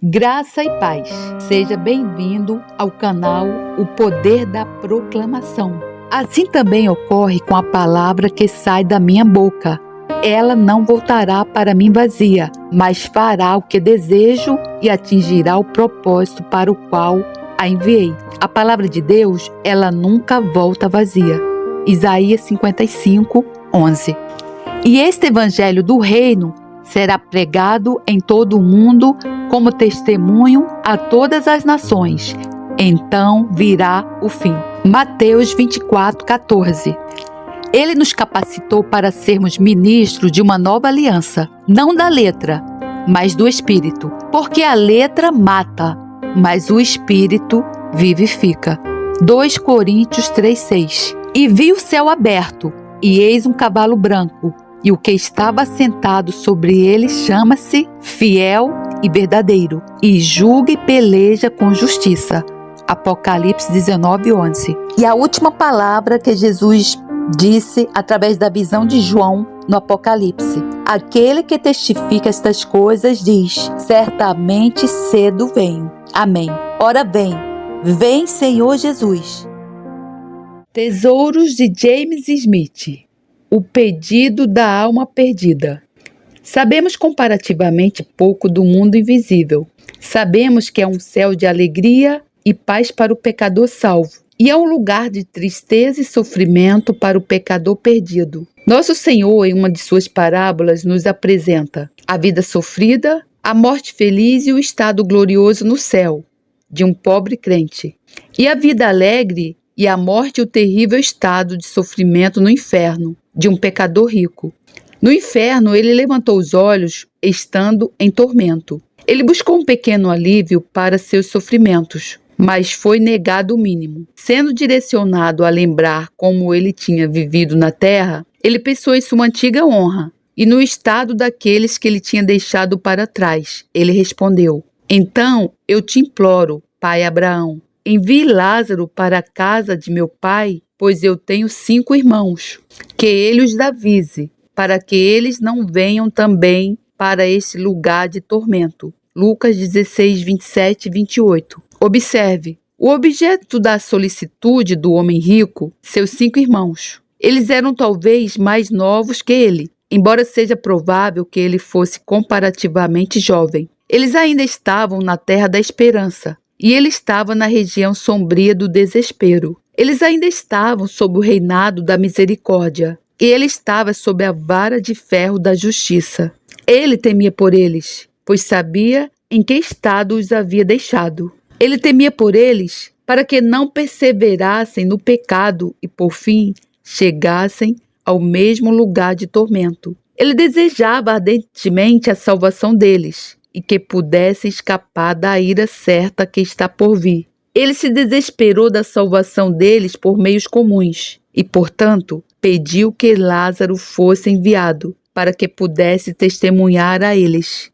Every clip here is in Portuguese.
Graça e paz. Seja bem-vindo ao canal O Poder da Proclamação. Assim também ocorre com a palavra que sai da minha boca. Ela não voltará para mim vazia, mas fará o que desejo e atingirá o propósito para o qual a enviei. A palavra de Deus, ela nunca volta vazia. Isaías 55, 11. E este evangelho do reino será pregado em todo o mundo como testemunho a todas as nações. Então virá o fim. Mateus 24, 14. Ele nos capacitou para sermos ministros de uma nova aliança, não da letra, mas do Espírito. Porque a letra mata, mas o Espírito vivifica. 2 Coríntios 3, 6. E vi o céu aberto, e eis um cavalo branco, e o que estava sentado sobre ele chama-se Fiel e Verdadeiro, e julga e peleja com justiça. Apocalipse 19, 11. E a última palavra que Jesus disse através da visão de João no Apocalipse: aquele que testifica estas coisas diz: certamente cedo venho. Amém. Ora vem Senhor Jesus. Tesouros de James Smith. O pedido da alma perdida. Sabemos comparativamente pouco do mundo invisível. Sabemos que é um céu de alegria e paz para o pecador salvo, e é um lugar de tristeza e sofrimento para o pecador perdido. Nosso Senhor, em uma de suas parábolas, nos apresenta a vida sofrida, a morte feliz e o estado glorioso no céu, de um pobre crente, e a vida alegre e a morte e o terrível estado de sofrimento no inferno, de um pecador rico. No inferno, ele levantou os olhos, estando em tormento. Ele buscou um pequeno alívio para seus sofrimentos, mas foi negado o mínimo. Sendo direcionado a lembrar como ele tinha vivido na terra, ele pensou em sua antiga honra e no estado daqueles que ele tinha deixado para trás. Ele respondeu: então eu te imploro, pai Abraão, envie Lázaro para a casa de meu pai, pois eu tenho 5 irmãos, que ele os avise, para que eles não venham também para esse lugar de tormento. Lucas 16, 27 e 28. Observe, o objeto da solicitude do homem rico, seus 5 irmãos. Eles eram talvez mais novos que ele, embora seja provável que ele fosse comparativamente jovem. Eles ainda estavam na terra da esperança, e ele estava na região sombria do desespero. Eles ainda estavam sob o reinado da misericórdia, e ele estava sob a vara de ferro da justiça. Ele temia por eles, pois sabia em que estado os havia deixado. Ele temia por eles para que não perseverassem no pecado e, por fim, chegassem ao mesmo lugar de tormento. Ele desejava ardentemente a salvação deles e que pudessem escapar da ira certa que está por vir. Ele se desesperou da salvação deles por meios comuns e, portanto, pediu que Lázaro fosse enviado para que pudesse testemunhar a eles.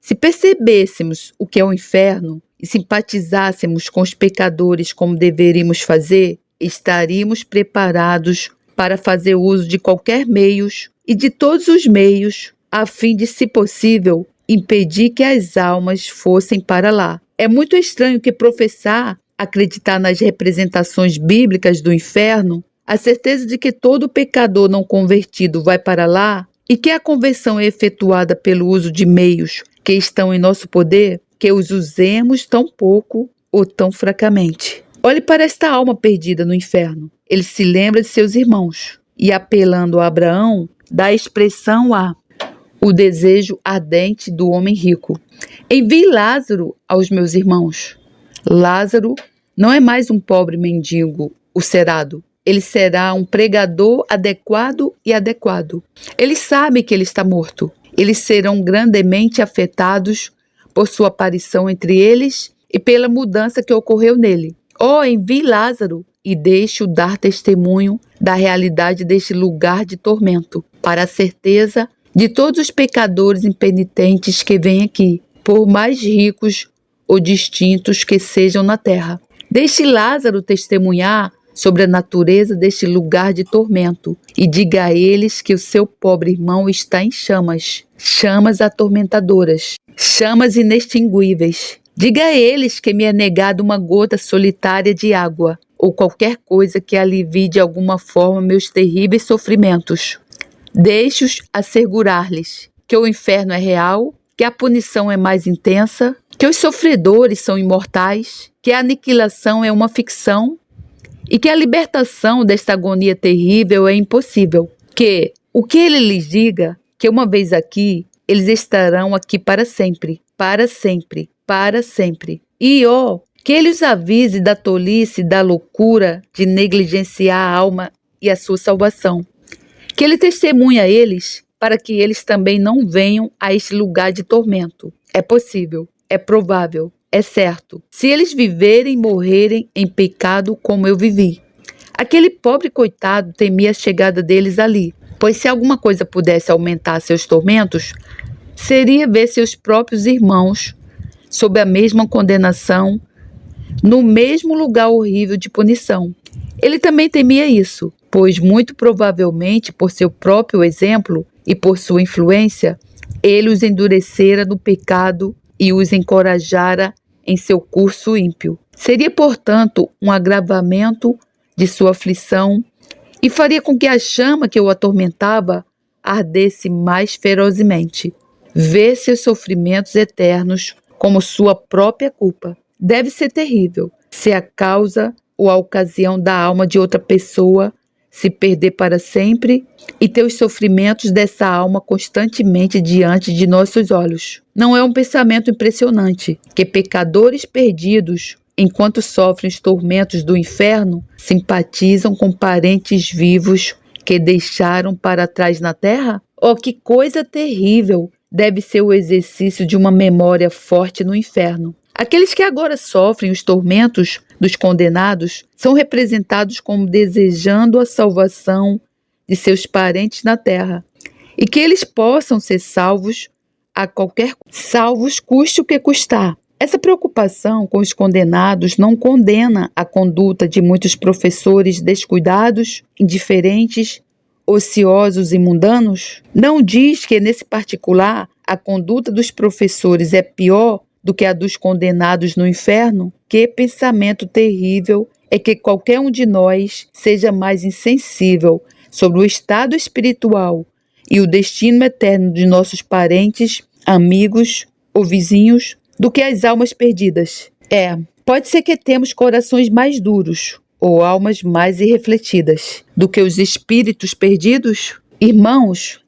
Se percebêssemos o que é o inferno e simpatizássemos com os pecadores como deveríamos fazer, estaríamos preparados para fazer uso de qualquer meios e de todos os meios a fim de, se possível, impedir que as almas fossem para lá. É muito estranho que professar acreditar nas representações bíblicas do inferno, a certeza de que todo pecador não convertido vai para lá e que a conversão é efetuada pelo uso de meios que estão em nosso poder, que os usemos tão pouco ou tão fracamente. Olhe para esta alma perdida no inferno. Ele se lembra de seus irmãos e, apelando a Abraão, dá expressão o desejo ardente do homem rico. Envie Lázaro aos meus irmãos. Lázaro não é mais um pobre mendigo ulcerado. Ele será um pregador adequado e adequado. Eles sabem que ele está morto. Eles serão grandemente afetados por sua aparição entre eles e pela mudança que ocorreu nele. Envie Lázaro e deixe-o dar testemunho da realidade deste lugar de tormento, para a certeza de todos os pecadores impenitentes que vêm aqui, por mais ricos ou distintos que sejam na terra. Deixe Lázaro testemunhar sobre a natureza deste lugar de tormento e diga a eles que o seu pobre irmão está em chamas, chamas atormentadoras, chamas inextinguíveis. Diga a eles que me é negada uma gota solitária de água ou qualquer coisa que alivie de alguma forma meus terríveis sofrimentos. Deixe-os assegurar-lhes que o inferno é real, que a punição é mais intensa, que os sofredores são imortais, que a aniquilação é uma ficção e que a libertação desta agonia terrível é impossível. Que o que ele lhes diga, que uma vez aqui, eles estarão aqui para sempre, para sempre, para sempre. E, que ele os avise da tolice e da loucura de negligenciar a alma e a sua salvação. Que ele testemunhe a eles para que eles também não venham a este lugar de tormento. É possível, é provável, é certo, se eles viverem e morrerem em pecado como eu vivi. Aquele pobre coitado temia a chegada deles ali, pois se alguma coisa pudesse aumentar seus tormentos, seria ver seus próprios irmãos sob a mesma condenação, no mesmo lugar horrível de punição. Ele também temia isso, pois muito provavelmente por seu próprio exemplo e por sua influência, ele os endurecera no pecado e os encorajara em seu curso ímpio. Seria, portanto, um agravamento de sua aflição e faria com que a chama que o atormentava ardesse mais ferozmente. Ver seus sofrimentos eternos como sua própria culpa deve ser terrível, se a causa ou a ocasião da alma de outra pessoa se perder para sempre e ter os sofrimentos dessa alma constantemente diante de nossos olhos. Não é um pensamento impressionante que pecadores perdidos, enquanto sofrem os tormentos do inferno, simpatizam com parentes vivos que deixaram para trás na terra? Oh, que coisa terrível deve ser o exercício de uma memória forte no inferno. Aqueles que agora sofrem os tormentos dos condenados são representados como desejando a salvação de seus parentes na terra e que eles possam ser salvos custe o que custar. Essa preocupação com os condenados não condena a conduta de muitos professores descuidados, indiferentes, ociosos e mundanos? Não diz que, nesse particular, a conduta dos professores é pior do que a dos condenados no inferno? Que pensamento terrível é que qualquer um de nós seja mais insensível sobre o estado espiritual e o destino eterno de nossos parentes, amigos ou vizinhos do que as almas perdidas. Pode ser que temos corações mais duros ou almas mais irrefletidas do que os espíritos perdidos? Irmãos,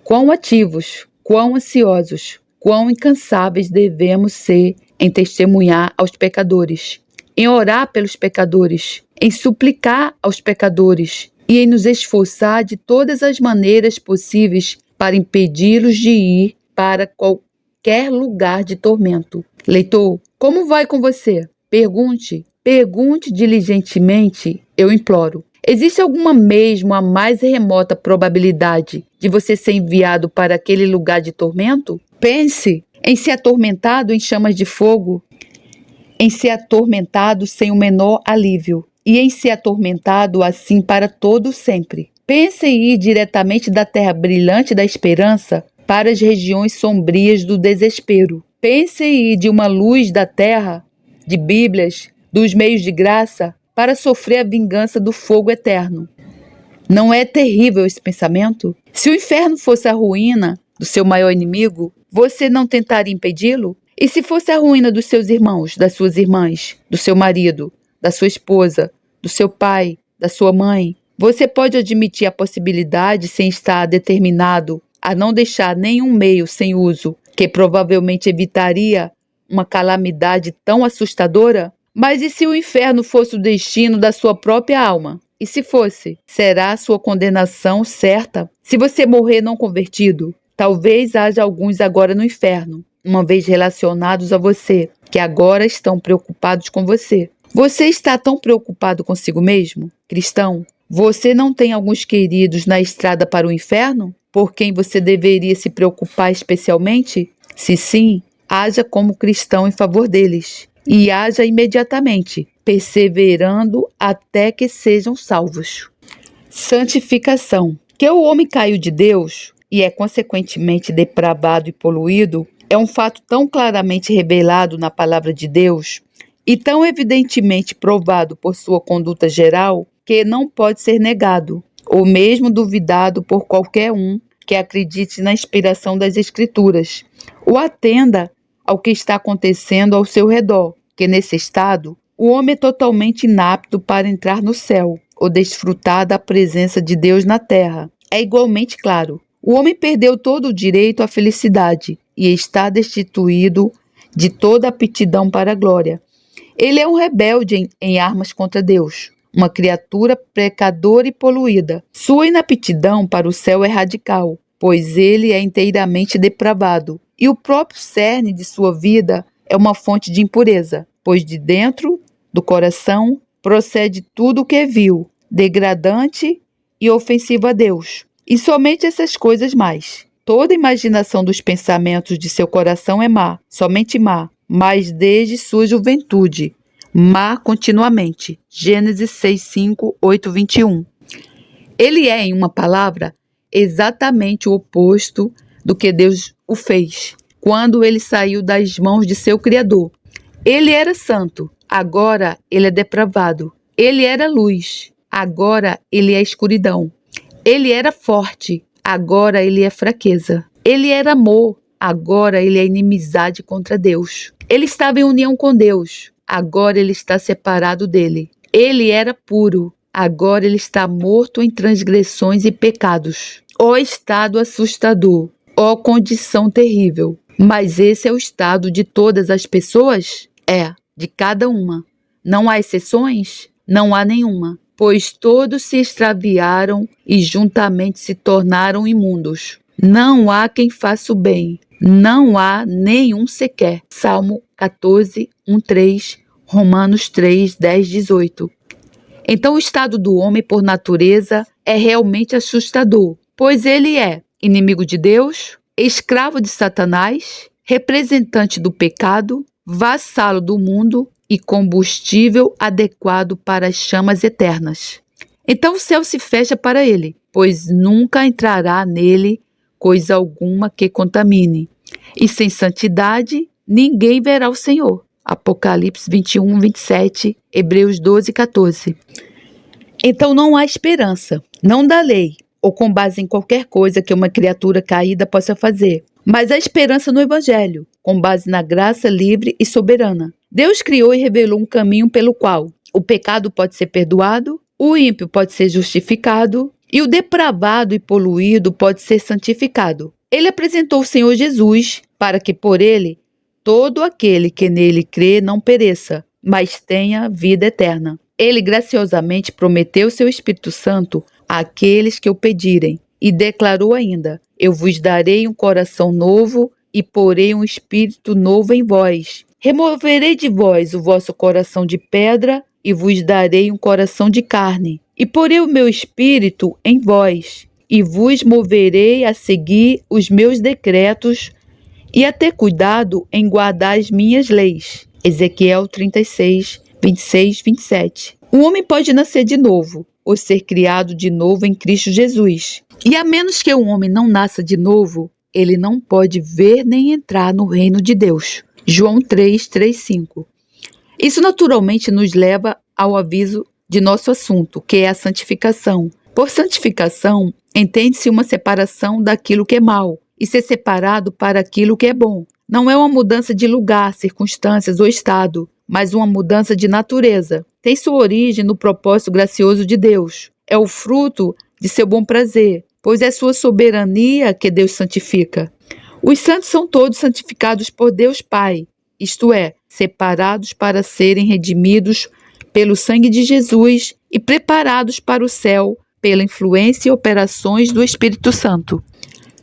quão ativos, quão ansiosos, quão incansáveis devemos ser em testemunhar aos pecadores, em orar pelos pecadores, em suplicar aos pecadores e em nos esforçar de todas as maneiras possíveis para impedi-los de ir para qualquer lugar de tormento. Leitor, como vai com você? Pergunte diligentemente, eu imploro. Existe alguma mesmo a mais remota probabilidade de você ser enviado para aquele lugar de tormento? Pense em ser atormentado em chamas de fogo, em ser atormentado sem o menor alívio e em ser atormentado assim para todo sempre. Pense em ir diretamente da terra brilhante da esperança para as regiões sombrias do desespero. Pense em ir de uma luz da terra, de Bíblias, dos meios de graça, para sofrer a vingança do fogo eterno. Não é terrível esse pensamento? Se o inferno fosse a ruína do seu maior inimigo, você não tentaria impedi-lo? E se fosse a ruína dos seus irmãos, das suas irmãs, do seu marido, da sua esposa, do seu pai, da sua mãe? Você pode admitir a possibilidade sem estar determinado a não deixar nenhum meio sem uso, que provavelmente evitaria uma calamidade tão assustadora? Mas e se o inferno fosse o destino da sua própria alma? E se fosse, será a sua condenação certa? Se você morrer não convertido, talvez haja alguns agora no inferno, uma vez relacionados a você, que agora estão preocupados com você. Você está tão preocupado consigo mesmo, cristão? Você não tem alguns queridos na estrada para o inferno, por quem você deveria se preocupar especialmente? Se sim, haja como cristão em favor deles. E haja imediatamente, perseverando até que sejam salvos. Santificação. Que o homem caiu de Deus e é consequentemente depravado e poluído é um fato tão claramente revelado na palavra de Deus e tão evidentemente provado por sua conduta geral que não pode ser negado, ou mesmo duvidado por qualquer um que acredite na inspiração das Escrituras, ou atenda ao que está acontecendo ao seu redor, que nesse estado, o homem é totalmente inapto para entrar no céu, ou desfrutar da presença de Deus na terra. É igualmente claro, o homem perdeu todo o direito à felicidade e está destituído de toda aptidão para a glória. Ele é um rebelde em armas contra Deus, uma criatura pecadora e poluída. Sua inaptidão para o céu é radical, pois ele é inteiramente depravado, e o próprio cerne de sua vida é uma fonte de impureza, pois de dentro do coração procede tudo o que é vil, degradante e ofensivo a Deus. E somente essas coisas mais. Toda imaginação dos pensamentos de seu coração é má, somente má, mas desde sua juventude, má continuamente. Gênesis 6, 5, 8, 21. Ele é, em uma palavra, exatamente o oposto do que Deus o fez, quando ele saiu das mãos de seu Criador. Ele era santo, agora ele é depravado. Ele era luz, agora ele é escuridão. Ele era forte, agora ele é fraqueza. Ele era amor, agora ele é inimizade contra Deus. Ele estava em união com Deus, agora ele está separado dele. Ele era puro, agora ele está morto em transgressões e pecados. Ó estado assustador, ó condição terrível. Mas esse é o estado de todas as pessoas? É, de cada uma. Não há exceções? Não há nenhuma. Pois todos se extraviaram e juntamente se tornaram imundos. Não há quem faça o bem, não há nenhum sequer. Salmo 14, 1, 3, Romanos 3, 10, 18. Então o estado do homem por natureza é realmente assustador, pois ele é inimigo de Deus, escravo de Satanás, representante do pecado, vassalo do mundo e combustível adequado para as chamas eternas. Então o céu se fecha para ele, pois nunca entrará nele coisa alguma que contamine. E sem santidade, ninguém verá o Senhor. Apocalipse 21, 27, Hebreus 12, 14. Então não há esperança, não da lei, ou com base em qualquer coisa que uma criatura caída possa fazer, mas a esperança no Evangelho, com base na graça livre e soberana. Deus criou e revelou um caminho pelo qual o pecado pode ser perdoado, o ímpio pode ser justificado e o depravado e poluído pode ser santificado. Ele apresentou o Senhor Jesus para que por ele todo aquele que nele crê não pereça, mas tenha vida eterna. Ele graciosamente prometeu seu Espírito Santo àqueles que o pedirem e declarou ainda: eu vos darei um coração novo e porei um espírito novo em vós. Removerei de vós o vosso coração de pedra e vos darei um coração de carne. E porei o meu espírito em vós e vos moverei a seguir os meus decretos e a ter cuidado em guardar as minhas leis. Ezequiel 36, 26, 27. O homem pode nascer de novo ou ser criado de novo em Cristo Jesus. E a menos que o homem não nasça de novo, ele não pode ver nem entrar no reino de Deus. João 3, 3, 5. Isso naturalmente nos leva ao aviso de nosso assunto, que é a santificação. Por santificação, entende-se uma separação daquilo que é mal e ser separado para aquilo que é bom. Não é uma mudança de lugar, circunstâncias ou estado, mas uma mudança de natureza. Tem sua origem no propósito gracioso de Deus. É o fruto de seu bom prazer, pois é sua soberania que Deus santifica. Os santos são todos santificados por Deus Pai, isto é, separados para serem redimidos pelo sangue de Jesus e preparados para o céu pela influência e operações do Espírito Santo.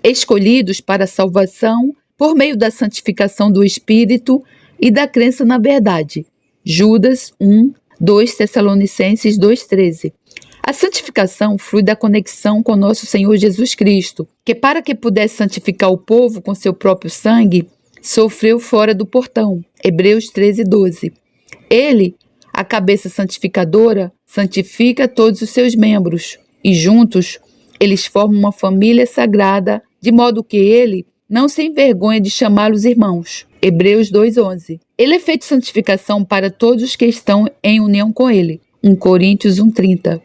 Escolhidos para a salvação por meio da santificação do Espírito e da crença na verdade. Judas 1, 2 Tessalonicenses 2,13. A santificação flui da conexão com nosso Senhor Jesus Cristo, que para que pudesse santificar o povo com seu próprio sangue, sofreu fora do portão. Hebreus 13, 12. Ele A cabeça santificadora santifica todos os seus membros, e juntos eles formam uma família sagrada, de modo que ele não se envergonha de chamá-los irmãos. Hebreus 2:11. Ele é feito santificação para todos os que estão em união com ele. 1 Coríntios 1:30.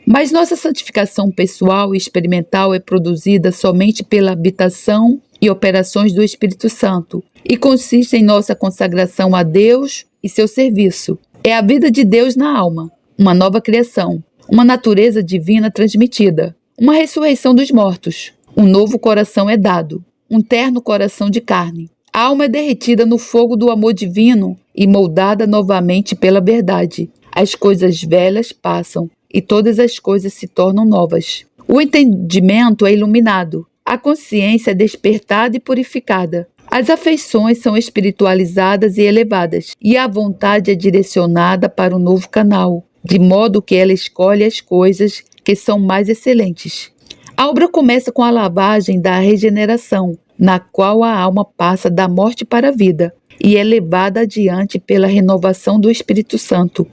Mas nossa santificação pessoal e experimental é produzida somente pela habitação e operações do Espírito Santo, e consiste em nossa consagração a Deus e seu serviço. É a vida de Deus na alma, uma nova criação, uma natureza divina transmitida, uma ressurreição dos mortos. Um novo coração é dado, um terno coração de carne. A alma é derretida no fogo do amor divino e moldada novamente pela verdade. As coisas velhas passam e todas as coisas se tornam novas. O entendimento é iluminado, a consciência é despertada e purificada. As afeições são espiritualizadas e elevadas, e a vontade é direcionada para um novo canal, de modo que ela escolhe as coisas que são mais excelentes. A obra começa com a lavagem da regeneração, na qual a alma passa da morte para a vida, e é levada adiante pela renovação do Espírito Santo,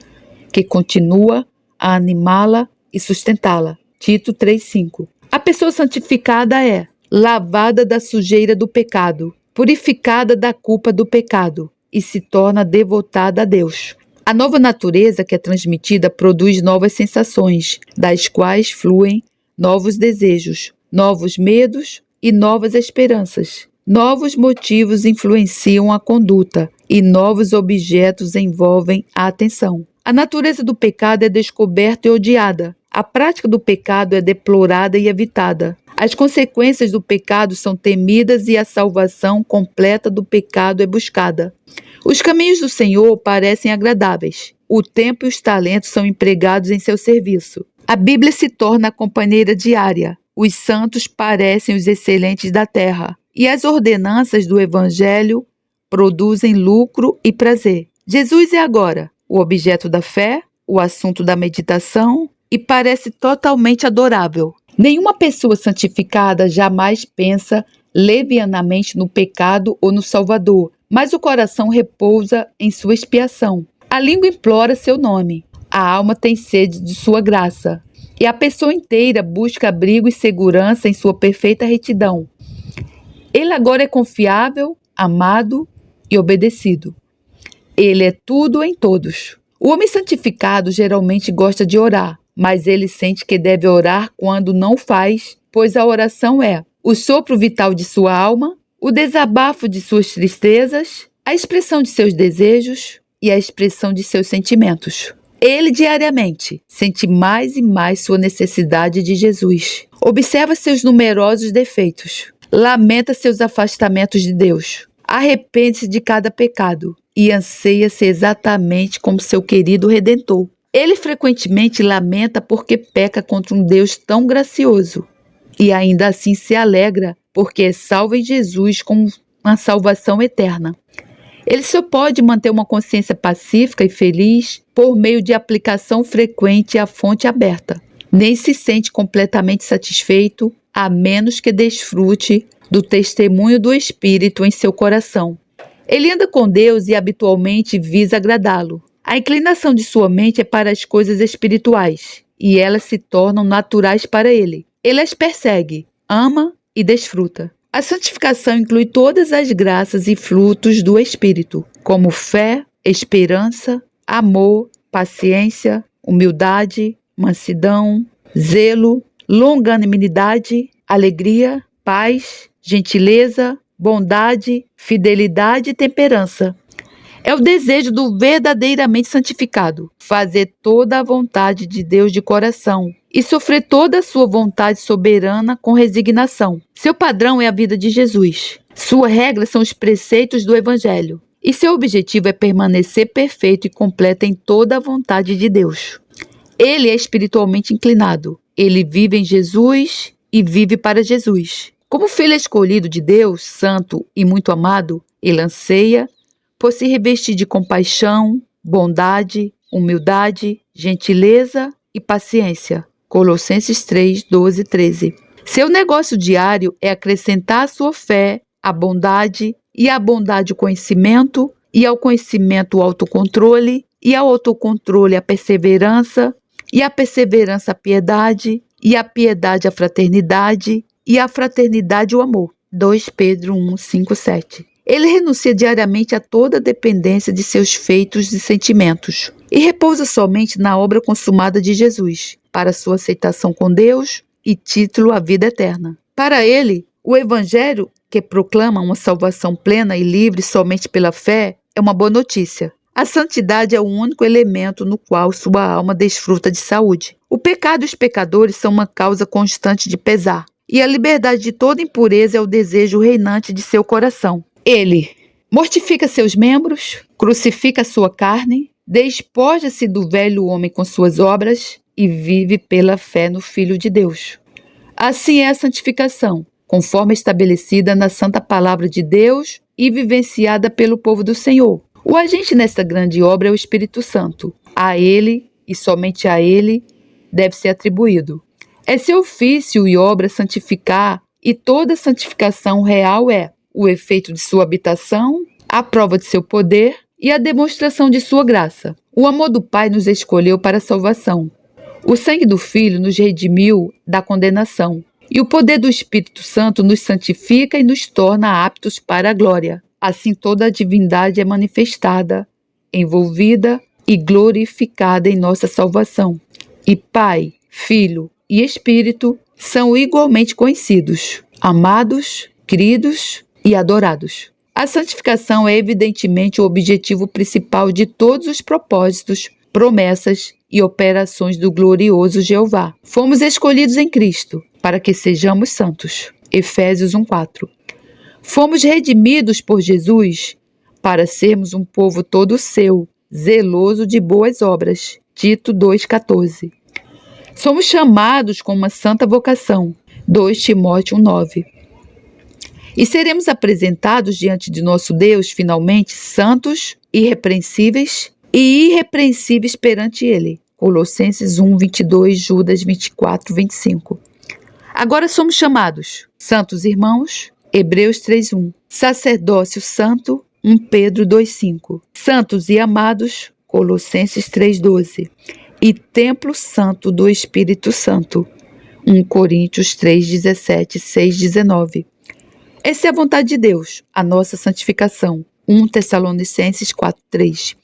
que continua a animá-la e sustentá-la. Tito 3:5. A pessoa santificada é lavada da sujeira do pecado, purificada da culpa do pecado e se torna devotada a Deus. A nova natureza que é transmitida produz novas sensações, das quais fluem novos desejos, novos medos e novas esperanças. Novos motivos influenciam a conduta e novos objetos envolvem a atenção. A natureza do pecado é descoberta e odiada. A prática do pecado é deplorada e evitada. As consequências do pecado são temidas e a salvação completa do pecado é buscada. Os caminhos do Senhor parecem agradáveis. O tempo e os talentos são empregados em seu serviço. A Bíblia se torna a companheira diária. Os santos parecem os excelentes da terra. E as ordenanças do Evangelho produzem lucro e prazer. Jesus é agora o objeto da fé, o assunto da meditação e parece totalmente adorável. Nenhuma pessoa santificada jamais pensa levianamente no pecado ou no Salvador, mas o coração repousa em sua expiação. A língua implora seu nome, a alma tem sede de sua graça, e a pessoa inteira busca abrigo e segurança em sua perfeita retidão. Ele agora é confiável, amado e obedecido. Ele é tudo em todos. O homem santificado geralmente gosta de orar, mas ele sente que deve orar quando não faz, pois a oração é o sopro vital de sua alma, o desabafo de suas tristezas, a expressão de seus desejos e a expressão de seus sentimentos. Ele diariamente sente mais e mais sua necessidade de Jesus. Observa seus numerosos defeitos, lamenta seus afastamentos de Deus, arrepende-se de cada pecado e anseia-se exatamente como seu querido Redentor. Ele frequentemente lamenta porque peca contra um Deus tão gracioso e ainda assim se alegra porque é salvo em Jesus com uma salvação eterna. Ele só pode manter uma consciência pacífica e feliz por meio de aplicação frequente à fonte aberta. Nem se sente completamente satisfeito a menos que desfrute do testemunho do Espírito em seu coração. Ele anda com Deus e habitualmente visa agradá-lo. A inclinação de sua mente é para as coisas espirituais, e elas se tornam naturais para ele. Ele as persegue, ama e desfruta. A santificação inclui todas as graças e frutos do Espírito, como fé, esperança, amor, paciência, humildade, mansidão, zelo, longanimidade, alegria, paz, gentileza, bondade, fidelidade e temperança. É o desejo do verdadeiramente santificado, fazer toda a vontade de Deus de coração e sofrer toda a sua vontade soberana com resignação. Seu padrão é a vida de Jesus. Sua regra são os preceitos do Evangelho. E seu objetivo é permanecer perfeito e completo em toda a vontade de Deus. Ele é espiritualmente inclinado. Ele vive em Jesus e vive para Jesus. Como filho escolhido de Deus, santo e muito amado, ele anseia por se revestir de compaixão, bondade, humildade, gentileza e paciência. Colossenses 3, 12 e 13. Seu negócio diário é acrescentar à sua fé a bondade, e à bondade o conhecimento, e ao conhecimento o autocontrole, e ao autocontrole a perseverança, e a perseverança a piedade, e a piedade a fraternidade, e a fraternidade o amor. 2 Pedro 1, 5, 7. Ele renuncia diariamente a toda dependência de seus feitos e sentimentos e repousa somente na obra consumada de Jesus, para sua aceitação com Deus e título à vida eterna. Para ele, o Evangelho, que proclama uma salvação plena e livre somente pela fé, é uma boa notícia. A santidade é o único elemento no qual sua alma desfruta de saúde. O pecado e os pecadores são uma causa constante de pesar, e a liberdade de toda impureza é o desejo reinante de seu coração. Ele mortifica seus membros, crucifica sua carne, despoja-se do velho homem com suas obras e vive pela fé no Filho de Deus. Assim é a santificação, conforme estabelecida na santa palavra de Deus e vivenciada pelo povo do Senhor. O agente nesta grande obra é o Espírito Santo. A ele, e somente a ele, deve ser atribuído. É seu ofício e obra santificar, e toda santificação real é o efeito de sua habitação, a prova de seu poder e a demonstração de sua graça. O amor do Pai nos escolheu para a salvação. O sangue do Filho nos redimiu da condenação. E o poder do Espírito Santo nos santifica e nos torna aptos para a glória. Assim toda a divindade é manifestada, envolvida e glorificada em nossa salvação. E Pai, Filho e Espírito são igualmente conhecidos, amados, queridos e adorados. A santificação é evidentemente o objetivo principal de todos os propósitos, promessas e operações do glorioso Jeová. Fomos escolhidos em Cristo para que sejamos santos. Efésios 1:4. Fomos redimidos por Jesus para sermos um povo todo seu, zeloso de boas obras. Tito 2:14. Somos chamados com uma santa vocação. 2 Timóteo 1:9. E seremos apresentados diante de nosso Deus, finalmente, santos, irrepreensíveis e irrepreensíveis perante Ele. Colossenses 1:22, Judas 24:25. Agora somos chamados santos irmãos, Hebreus 3:1. Sacerdócio santo, 1 Pedro 2:5. Santos e amados, Colossenses 3:12. E templo santo do Espírito Santo, 1 Coríntios 3:17, 6:19. Essa é a vontade de Deus, a nossa santificação. 1 Tessalonicenses 4:3.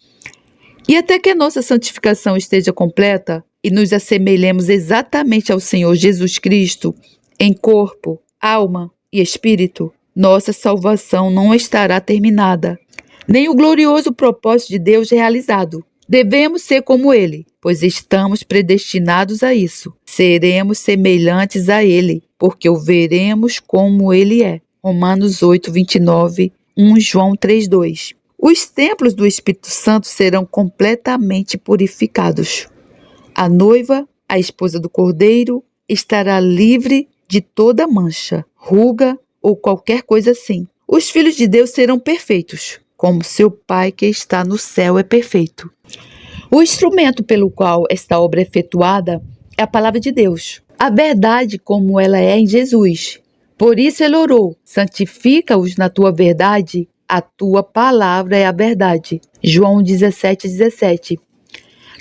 E até que a nossa santificação esteja completa e nos assemelhemos exatamente ao Senhor Jesus Cristo, em corpo, alma e espírito, nossa salvação não estará terminada, nem o glorioso propósito de Deus realizado. Devemos ser como Ele, pois estamos predestinados a isso. Seremos semelhantes a Ele, porque o veremos como Ele é. Romanos 8:29, 1 João 3:2. Os templos do Espírito Santo serão completamente purificados. A noiva, a esposa do Cordeiro, estará livre de toda mancha, ruga ou qualquer coisa assim. Os filhos de Deus serão perfeitos, como seu Pai que está no céu é perfeito. O instrumento pelo qual esta obra é efetuada é a palavra de Deus, a verdade como ela é em Jesus. Por isso ele orou: santifica-os na tua verdade, a tua palavra é a verdade. João 17:17.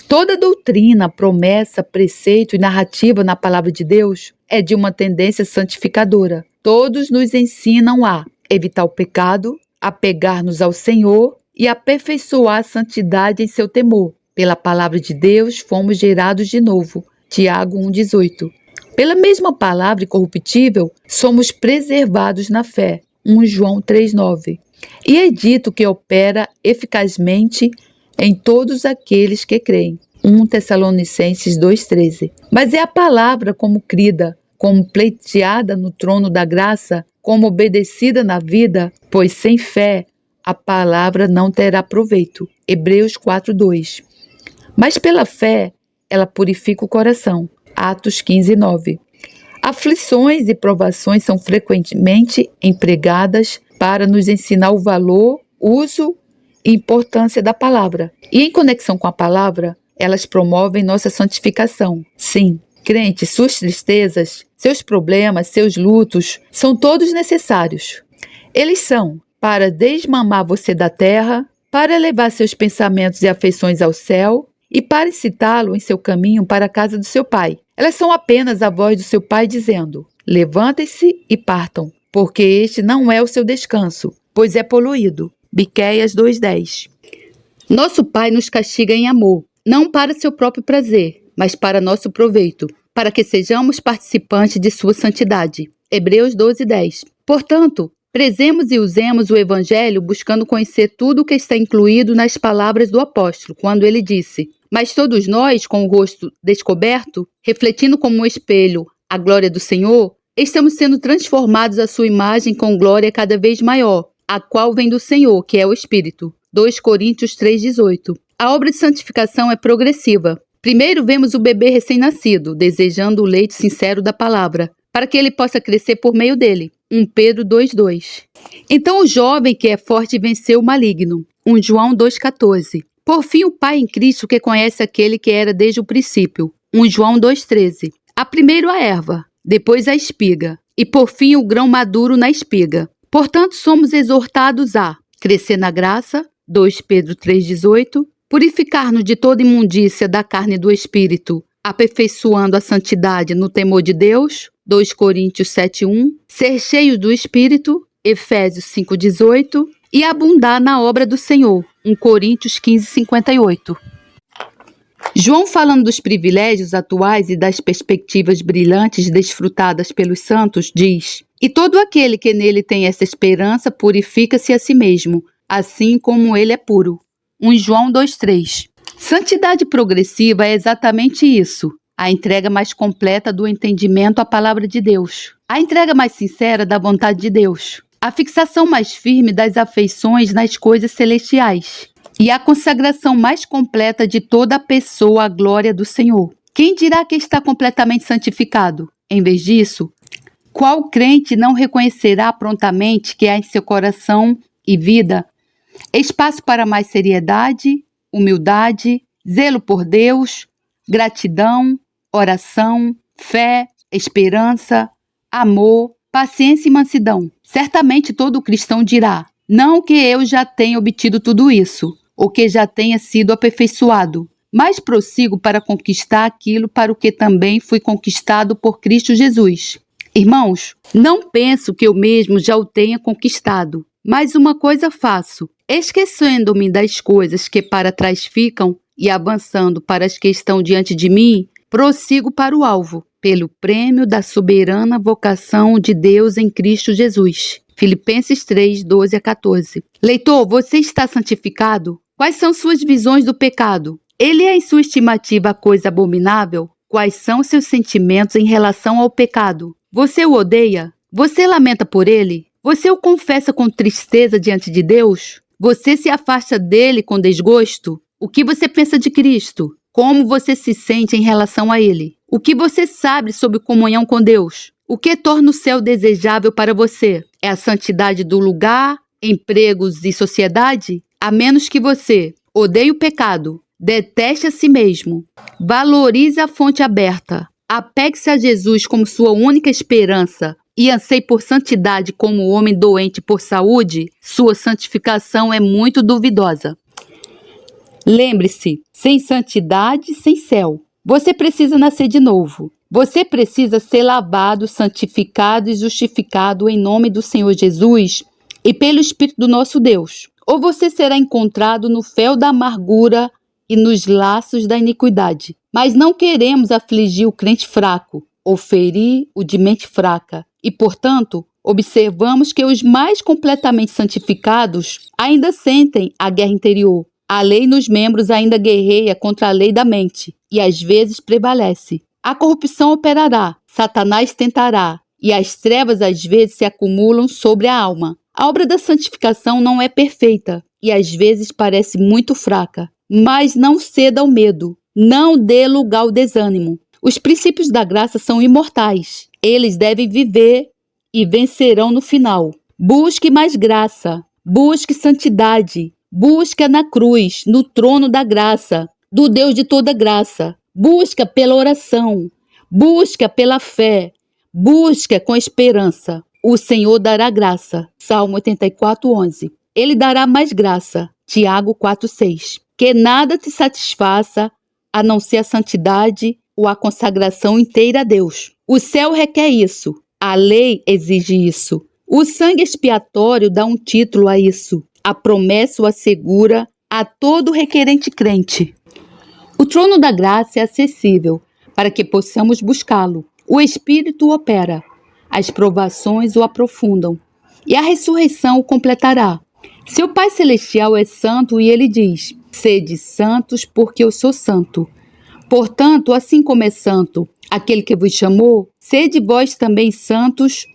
Toda doutrina, promessa, preceito e narrativa na palavra de Deus é de uma tendência santificadora. Todos nos ensinam a evitar o pecado, apegar-nos ao Senhor e aperfeiçoar a santidade em seu temor. Pela palavra de Deus fomos gerados de novo. Tiago 1:18. Pela mesma palavra incorruptível, somos preservados na fé. 1 João 3:9. E é dito que opera eficazmente em todos aqueles que creem. 1 Tessalonicenses 2:13. Mas é a palavra como crida, como pleiteada no trono da graça, como obedecida na vida, pois sem fé a palavra não terá proveito. Hebreus 4:2. Mas pela fé ela purifica o coração. Atos 15:9. Aflições e provações são frequentemente empregadas para nos ensinar o valor, uso e importância da palavra. E em conexão com a palavra, elas promovem nossa santificação. Sim, crente, suas tristezas, seus problemas, seus lutos, são todos necessários. Eles são para desmamar você da terra, para elevar seus pensamentos e afeições ao céu e para incitá-lo em seu caminho para a casa do seu pai. Elas são apenas a voz do seu pai dizendo: levantem-se e partam, porque este não é o seu descanso, pois é poluído. Miqueias 2:10. Nosso Pai nos castiga em amor, não para seu próprio prazer, mas para nosso proveito, para que sejamos participantes de sua santidade. Hebreus 12:10. Portanto, prezemos e usemos o Evangelho buscando conhecer tudo o que está incluído nas palavras do apóstolo, quando ele disse: mas todos nós, com o rosto descoberto, refletindo como um espelho a glória do Senhor, estamos sendo transformados à sua imagem com glória cada vez maior, a qual vem do Senhor, que é o Espírito. 2 Coríntios 3:18. A obra de santificação é progressiva. Primeiro vemos o bebê recém-nascido, desejando o leite sincero da palavra, para que ele possa crescer por meio dele. 1 Pedro 2:2. Então o jovem que é forte venceu o maligno. 1 João 2:14. Por fim, o Pai em Cristo que conhece aquele que era desde o princípio. 1 João 2:13. Há primeiro a erva, depois a espiga, e por fim o grão maduro na espiga. Portanto, somos exortados a crescer na graça. 2 Pedro 3:18. Purificar-nos de toda imundícia da carne e do espírito, aperfeiçoando a santidade no temor de Deus. 2 Coríntios 7:1. Ser cheios do Espírito. Efésios 5:18. E abundar na obra do Senhor. 1 Coríntios 15:58. João, falando dos privilégios atuais e das perspectivas brilhantes desfrutadas pelos santos, diz: e todo aquele que nele tem essa esperança purifica-se a si mesmo, assim como ele é puro. 1 João 2:3. Santidade progressiva é exatamente isso, a entrega mais completa do entendimento à palavra de Deus, a entrega mais sincera da vontade de Deus, a fixação mais firme das afeições nas coisas celestiais e a consagração mais completa de toda a pessoa à glória do Senhor. Quem dirá que está completamente santificado? Em vez disso, qual crente não reconhecerá prontamente que há em seu coração e vida espaço para mais seriedade, humildade, zelo por Deus, gratidão, oração, fé, esperança, amor, paciência e mansidão? Certamente todo cristão dirá: não que eu já tenha obtido tudo isso, ou que já tenha sido aperfeiçoado, mas prossigo para conquistar aquilo para o que também fui conquistado por Cristo Jesus. Irmãos, não penso que eu mesmo já o tenha conquistado, mas uma coisa faço, esquecendo-me das coisas que para trás ficam e avançando para as que estão diante de mim, prossigo para o alvo, pelo prêmio da soberana vocação de Deus em Cristo Jesus. Filipenses 3:12-14. Leitor, você está santificado? Quais são suas visões do pecado? Ele é em sua estimativa coisa abominável? Quais são seus sentimentos em relação ao pecado? Você o odeia? Você lamenta por ele? Você o confessa com tristeza diante de Deus? Você se afasta dele com desgosto? O que você pensa de Cristo? Como você se sente em relação a ele? O que você sabe sobre comunhão com Deus? O que torna o céu desejável para você? É a santidade do lugar, empregos e sociedade? A menos que você odeie o pecado, deteste a si mesmo, valorize a fonte aberta, apegue-se a Jesus como sua única esperança e anseie por santidade como homem doente por saúde, sua santificação é muito duvidosa. Lembre-se, sem santidade, sem céu. Você precisa nascer de novo. Você precisa ser lavado, santificado e justificado em nome do Senhor Jesus e pelo Espírito do nosso Deus. Ou você será encontrado no fel da amargura e nos laços da iniquidade. Mas não queremos afligir o crente fraco, ou ferir o de mente fraca. E, portanto, observamos que os mais completamente santificados ainda sentem a guerra interior. A lei nos membros ainda guerreia contra a lei da mente, e às vezes prevalece. A corrupção operará, Satanás tentará, e as trevas às vezes se acumulam sobre a alma. A obra da santificação não é perfeita, e às vezes parece muito fraca. Mas não ceda ao medo, não dê lugar ao desânimo. Os princípios da graça são imortais. Eles devem viver e vencerão no final. Busque mais graça, busque santidade, busque na cruz, no trono da graça, do Deus de toda graça. Busca pela oração, busca pela fé, busca com esperança. O Senhor dará graça. Salmo 84:11. Ele dará mais graça. Tiago 4,6. Que nada te satisfaça, a não ser a santidade ou a consagração inteira a Deus. O céu requer isso. A lei exige isso. O sangue expiatório dá um título a isso. A promessa o assegura a todo requerente crente. O trono da graça é acessível para que possamos buscá-lo. O Espírito opera. As provações o aprofundam. E a ressurreição o completará. Seu Pai Celestial é santo e ele diz: sede santos porque eu sou santo. Portanto, assim como é santo aquele que vos chamou, sede vós também santos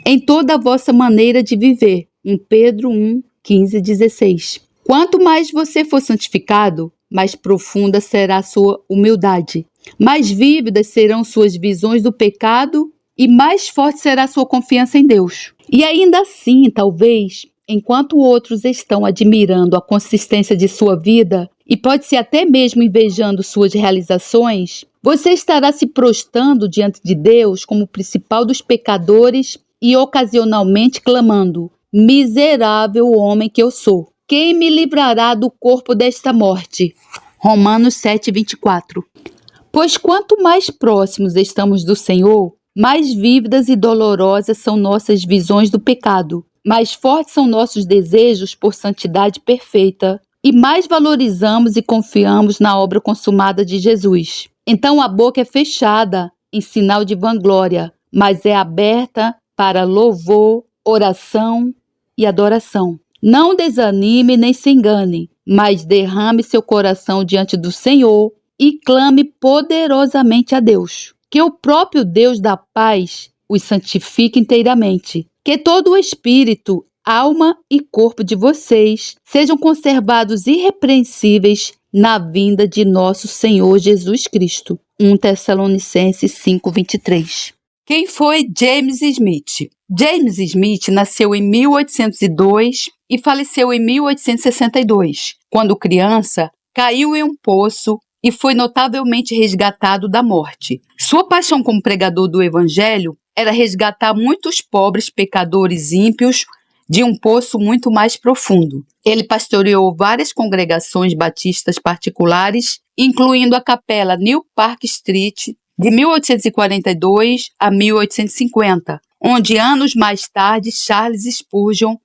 em toda a vossa maneira de viver. 1 Pedro 1, 15, 16. Quanto mais você for santificado, mais profunda será a sua humildade, mais vívidas serão suas visões do pecado e mais forte será a sua confiança em Deus. E ainda assim, talvez, enquanto outros estão admirando a consistência de sua vida e pode ser até mesmo invejando suas realizações, você estará se prostrando diante de Deus como o principal dos pecadores e ocasionalmente clamando: miserável homem que eu sou, quem me livrará do corpo desta morte? Romanos 7, 24. Pois quanto mais próximos estamos do Senhor, mais vívidas e dolorosas são nossas visões do pecado, mais fortes são nossos desejos por santidade perfeita e mais valorizamos e confiamos na obra consumada de Jesus. Então a boca é fechada em sinal de vanglória, mas é aberta para louvor, oração e adoração. Não desanime nem se engane, mas derrame seu coração diante do Senhor e clame poderosamente a Deus. Que o próprio Deus da paz os santifique inteiramente. Que todo o espírito, alma e corpo de vocês sejam conservados irrepreensíveis na vinda de nosso Senhor Jesus Cristo. 1 Tessalonicenses 5:23. Quem foi James Smith? James Smith nasceu em 1802 e faleceu em 1862. Quando criança, caiu em um poço e foi notavelmente resgatado da morte. Sua paixão como pregador do Evangelho era resgatar muitos pobres pecadores ímpios de um poço muito mais profundo. Ele pastoreou várias congregações batistas particulares, incluindo a capela New Park Street, de 1842 a 1850, onde anos mais tarde Charles Spurgeon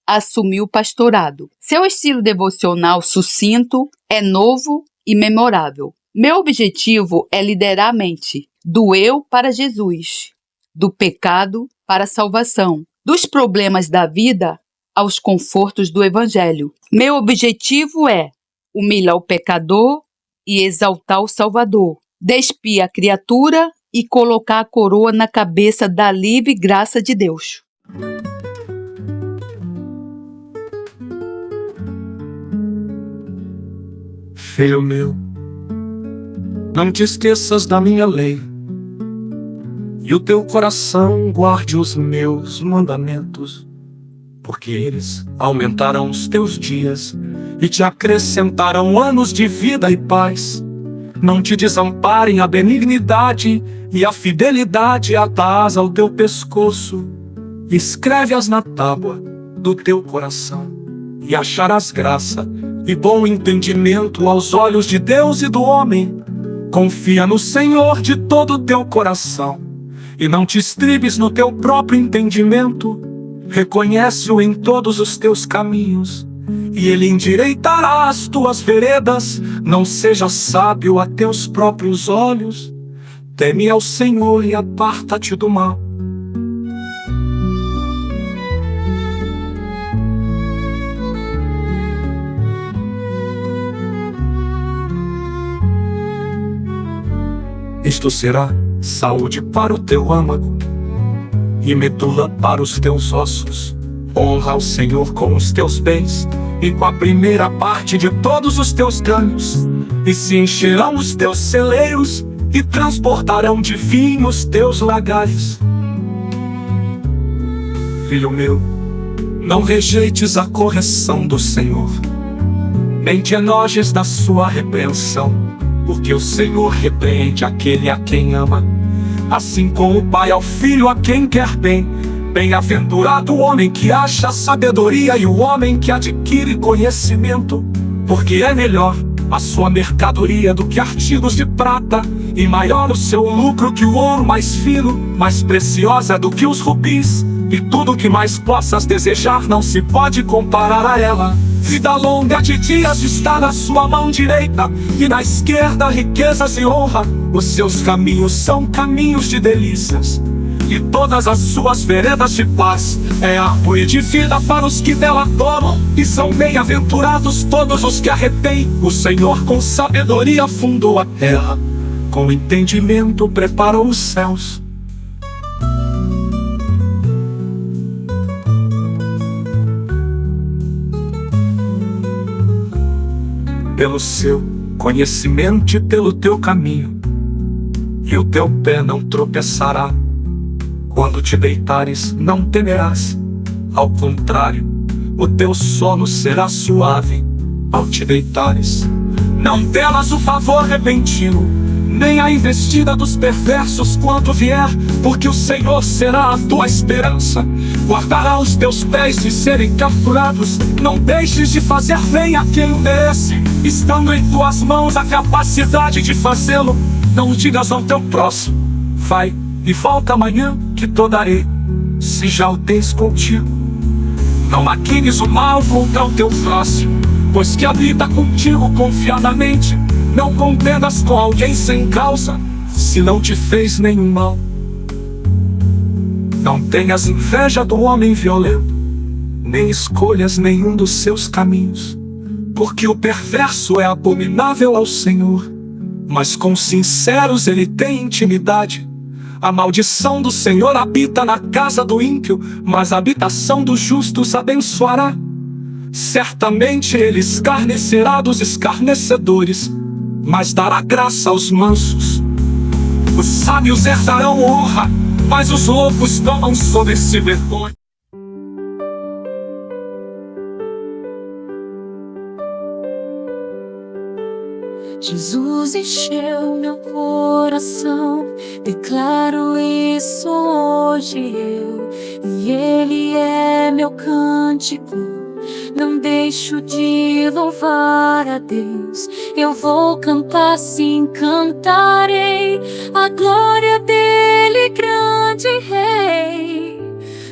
assumiu o pastorado. Seu estilo devocional sucinto é novo e memorável. Meu objetivo é liderar a mente do eu para Jesus, do pecado para a salvação, dos problemas da vida aos confortos do Evangelho. Meu objetivo é humilhar o pecador e exaltar o Salvador, despir a criatura e colocar a coroa na cabeça da livre graça de Deus. Filho meu, não te esqueças da minha lei, e o teu coração guarde os meus mandamentos, porque eles aumentarão os teus dias e te acrescentarão anos de vida e paz. Não te desamparem a benignidade e a fidelidade atás ao teu pescoço. Escreve-as na tábua do teu coração, e acharás graça e bom entendimento aos olhos de Deus e do homem. Confia no Senhor de todo o teu coração, e não te estribes no teu próprio entendimento. Reconhece-o em todos os teus caminhos, e ele endireitará as tuas veredas. Não sejas sábio a teus próprios olhos. Teme ao Senhor e aparta-te do mal. Isto será saúde para o teu âmago e medula para os teus ossos. Honra ao Senhor com os teus bens e com a primeira parte de todos os teus ganhos, e se encherão os teus celeiros e transportarão de vinho os teus lagares. Filho meu, não rejeites a correção do Senhor, nem te enojes da sua repreensão, porque o Senhor repreende aquele a quem ama, assim como o pai ao filho a quem quer bem. Bem-aventurado o homem que acha sabedoria e o homem que adquire conhecimento, porque é melhor a sua mercadoria do que artigos de prata, e maior o seu lucro que o ouro mais fino, mais preciosa do que os rubis, e tudo que mais possas desejar não se pode comparar a ela. Vida longa de dias está na sua mão direita, e na esquerda riquezas e honra. Os seus caminhos são caminhos de delícias, e todas as suas veredas de paz. É árvore de vida para os que dela tomam, e são bem-aventurados todos os que a retêm. O Senhor com sabedoria fundou a terra, com entendimento preparou os céus. Pelo seu conhecimento e pelo teu caminho, e o teu pé não tropeçará. Quando te deitares, não temerás. Ao contrário, o teu sono será suave. Ao te deitares, não temas o favor repentino, nem a investida dos perversos quando vier, porque o Senhor será a tua esperança. Guardará os teus pés de serem capturados. Não deixes de fazer bem a quem o merece, estando em tuas mãos a capacidade de fazê-lo. Não digas ao teu próximo: vai e volta amanhã que te darei, se já o tens contigo. Não maquines o mal contra o teu próximo, pois que habita contigo confiadamente. Não contendas com alguém sem causa, se não te fez nenhum mal. Não tenhas inveja do homem violento, nem escolhas nenhum dos seus caminhos, porque o perverso é abominável ao Senhor, mas com sinceros ele tem intimidade. A maldição do Senhor habita na casa do ímpio, mas a habitação dos justos abençoará. Certamente ele escarnecerá dos escarnecedores, mas dará graça aos mansos. Os sábios herdarão honra, mas os loucos tomam sobre si vergonha. Jesus encheu meu coração, declaro isso hoje eu, e Ele é meu cântico. Não deixo de louvar a Deus, eu vou cantar, sim, cantarei a glória dele, grande Rei.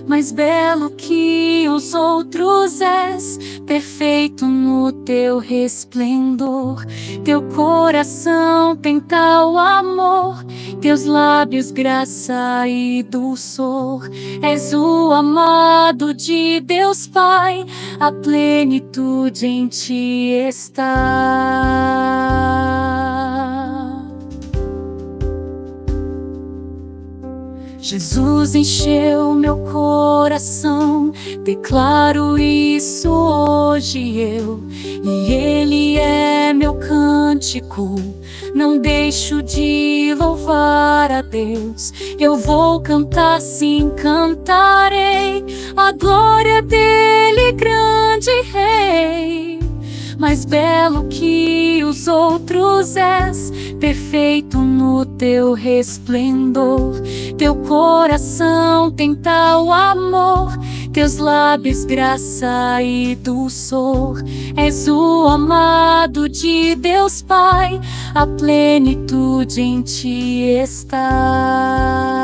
Mais belo que os outros és, perfeito no teu resplendor. Teu coração tem tal amor, teus lábios graça e dulçor. És o amado de Deus Pai, a plenitude em ti está. Jesus encheu meu coração, declaro isso hoje eu, e Ele é meu cântico. Não deixo de louvar a Deus, eu vou cantar, sim, cantarei a glória dele, grande Rei. Mais belo que os outros és, perfeito no teu resplendor. Teu coração tem tal amor, teus lábios graça e dulçor. És o amado de Deus Pai, a plenitude em ti está.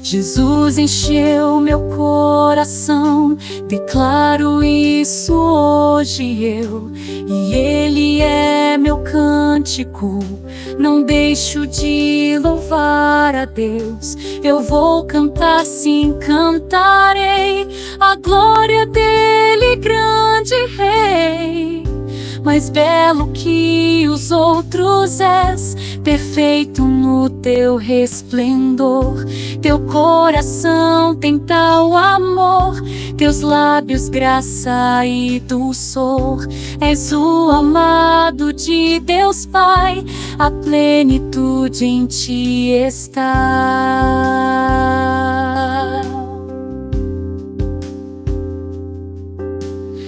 Jesus encheu meu coração, declaro isso hoje eu, e Ele é meu cântico. Não deixo de louvar a Deus, eu vou cantar, sim, cantarei a glória dele, grande Rei. Mais belo que os outros és, perfeito no teu resplendor. Teu coração tem tal amor, teus lábios graça e dulçor. És o amado de Deus Pai, a plenitude em ti está.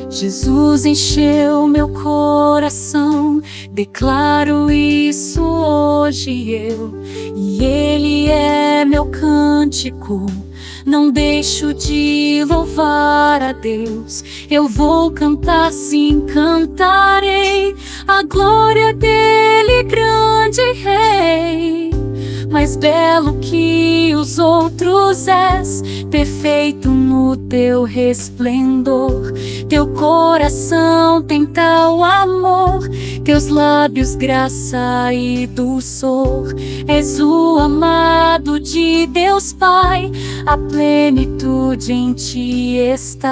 Jesus encheu meu coração, declaro isso hoje eu, e Ele é meu cântico. Não deixo de louvar a Deus, eu vou cantar, sim, cantarei a glória dele, grande Rei. Mais belo que os outros és, perfeito no teu resplendor. Teu coração tem tal amor, teus lábios graça e dulçor. És o amado de Deus Pai, a plenitude em ti está.